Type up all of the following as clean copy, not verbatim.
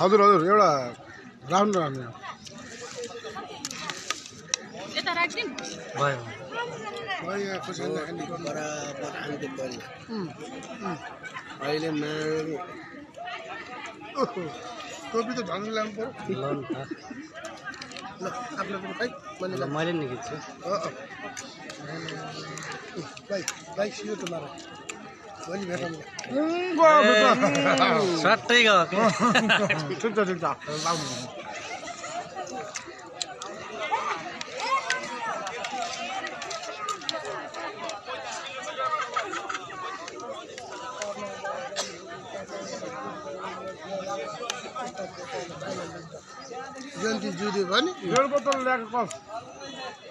हजुर हजुर एउटा राम्रो राम्रो अहिले टोपी त झन् ल्याउनु पर्यो ल आफ्नो पनि भाइ मैले नि खिच्छु भाइ भाइ सियो तुम्हारा भोलि भेटौँ सट्टै गयो ठिक छ लाउनु जन्ती जुद्यो भने रेल बोतल ल्याएको कस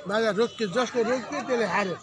बाजा रोक्यो जसको रोक्यो त्यसले हार्यो